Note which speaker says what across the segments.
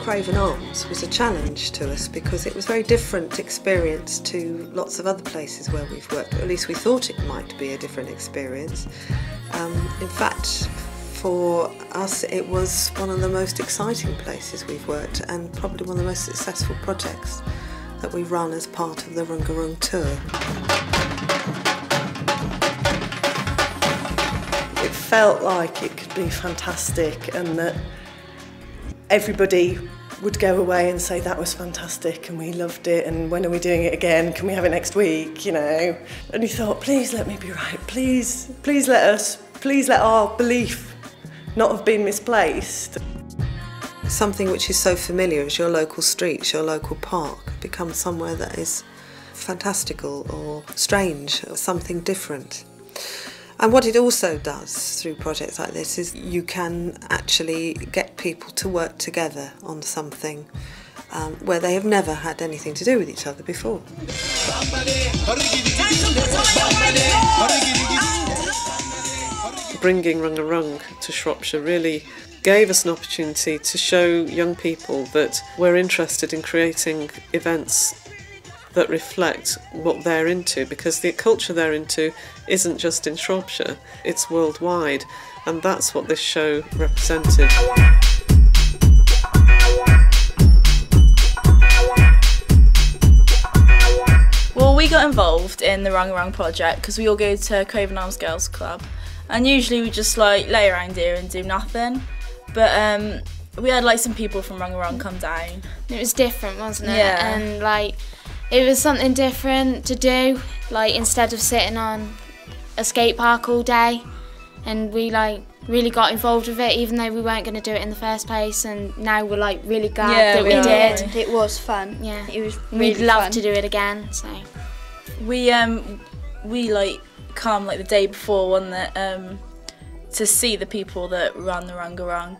Speaker 1: Craven Arms was a challenge to us because it was a very different experience to lots of other places where we've worked, or at least we thought it might be a different experience. In fact, for us it was one of the most exciting places we've worked and probably one of the most successful projects that we've run as part of the Runga Rung tour.
Speaker 2: It felt like it could be fantastic and that everybody would go away and say that was fantastic and we loved it and when are we doing it again, can we have it next week, you know. And you thought, please let me be right, please let our belief not have been misplaced.
Speaker 1: Something which is so familiar as your local streets, your local park, becomes somewhere that is fantastical or strange or something different. And what it also does through projects like this is you can actually get people to work together on something where they have never had anything to do with each other before.
Speaker 3: Bringing Runga Rung to Shropshire really gave us an opportunity to show young people that we're interested in creating events that reflect what they're into, because the culture they're into isn't just in Shropshire, it's worldwide, and that's what this show represented.
Speaker 4: Well, we got involved in the Runga Rung project because we all go to Craven Arms Girls Club, and usually we just like lay around here and do nothing, but we had like some people from Runga Rung come down.
Speaker 5: It was different, wasn't it?
Speaker 4: Yeah.
Speaker 5: And like it was something different to do, like instead of sitting on a skate park all day, and we like really got involved with it even though we weren't going to do it in the first place, and now we're like really glad that we did.
Speaker 6: It was fun.
Speaker 5: Yeah,
Speaker 6: it was really
Speaker 5: we'd love
Speaker 6: fun
Speaker 5: to do it again. So
Speaker 4: we like come like the day bore, wasn't it, to see the people that run the Runga Rung,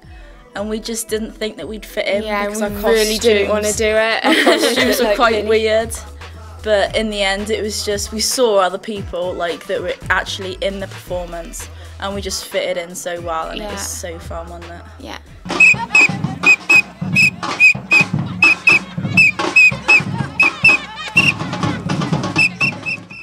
Speaker 4: and we just didn't think that we'd fit in because our costumes
Speaker 5: really didn't want to do it.
Speaker 4: Our costumes were quite weird, but in the end it was just we saw other people like that were actually in the performance, and we just fitted in so well, and it was so fun, wasn't it?
Speaker 5: Yeah.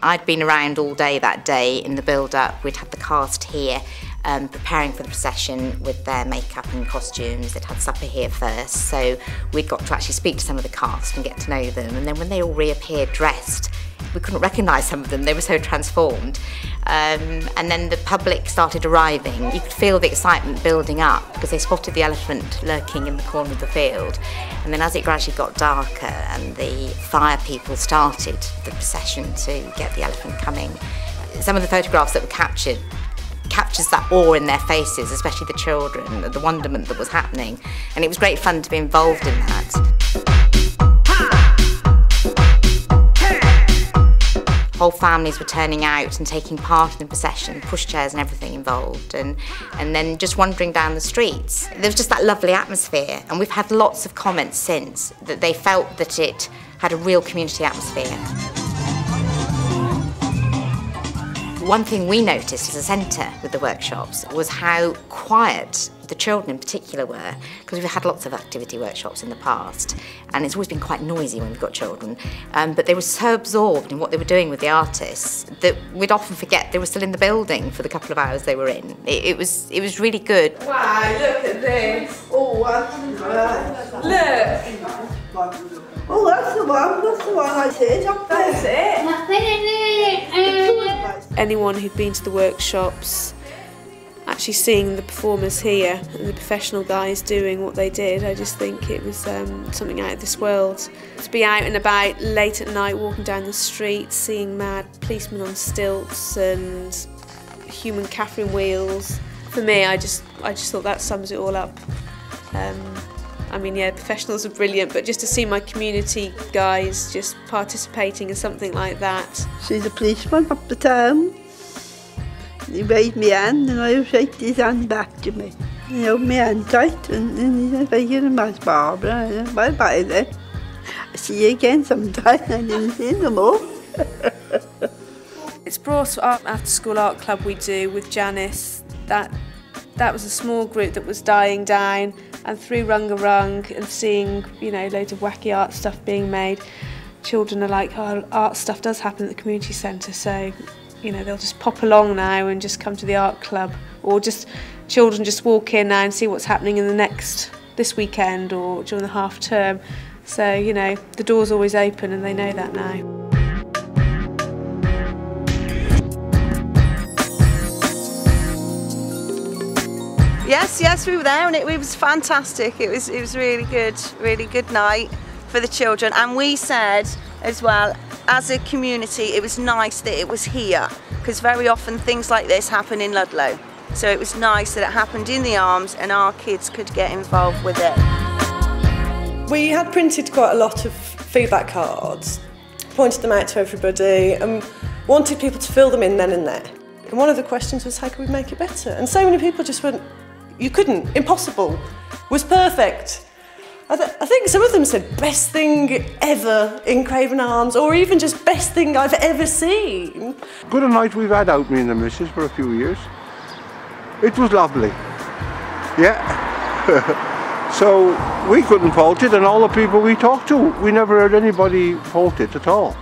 Speaker 7: I'd been around all day that day in the build-up. We'd had the cast here preparing for the procession with their makeup and costumes. They'd had supper here first, so we'd got to actually speak to some of the cast and get to know them. And then when they all reappeared dressed, we couldn't recognise some of them, they were so transformed. And then the public started arriving. You could feel the excitement building up because they spotted the elephant lurking in the corner of the field. And then as it gradually got darker and the fire people started the procession to get the elephant coming, some of the photographs that were captured captures that awe in their faces, especially the children, the wonderment that was happening. And it was great fun to be involved in that. Whole families were turning out and taking part in the procession, pushchairs and everything involved, and then just wandering down the streets. There was just that lovely atmosphere, and we've had lots of comments since that they felt that it had a real community atmosphere. One thing we noticed as a centre with the workshops was how quiet the children in particular were, because we've had lots of activity workshops in the past and it's always been quite noisy when we've got children, but they were so absorbed in what they were doing with the artists that we'd often forget they were still in the building for the couple of hours they were in. It was really good.
Speaker 2: Wow, look at this. Oh, look. Oh, that's the one I said. That's it.
Speaker 8: Anyone who'd been to the workshops, actually seeing the performers here and the professional guys doing what they did, I just think it was something out of this world. To be out and about late at night, walking down the street, seeing mad policemen on stilts and human Catherine wheels. For me, I just thought that sums it all up. I mean, yeah, professionals are brilliant, but just to see my community guys just participating in something like that.
Speaker 6: She's a policeman up the town. He waved me hand and I shaked his hand back to me. He held my hand tight and he said, "Thank you very much, Barbara." I said, "Bye-bye then. I'll see you again sometime." I didn't see him no more.
Speaker 8: It's brought our after-school art club we do with Janice, that that was a small group that was dying down, and through Runga Rung and seeing, you know, loads of wacky art stuff being made, children are like, oh, art stuff does happen at the community centre, so, you know, they'll just pop along now and just come to the art club, or just children just walk in now and see what's happening in this weekend or during the half term. So, you know, the door's always open and they know that now.
Speaker 9: Yes, we were there, and it was fantastic. It was really good night for the children. And we said as well, as a community, it was nice that it was here, because very often things like this happen in Ludlow. So it was nice that it happened in the Arms and our kids could get involved with it.
Speaker 2: We had printed quite a lot of feedback cards, pointed them out to everybody and wanted people to fill them in then and there. And one of the questions was, how could we make it better? And so many people just went, you couldn't, impossible, was perfect. I think some of them said best thing ever in Craven Arms, or even just best thing I've ever seen.
Speaker 10: Good a night we've had out, me and the missus, for a few years. It was lovely, yeah. So we couldn't fault it, and all the people we talked to, we never heard anybody fault it at all.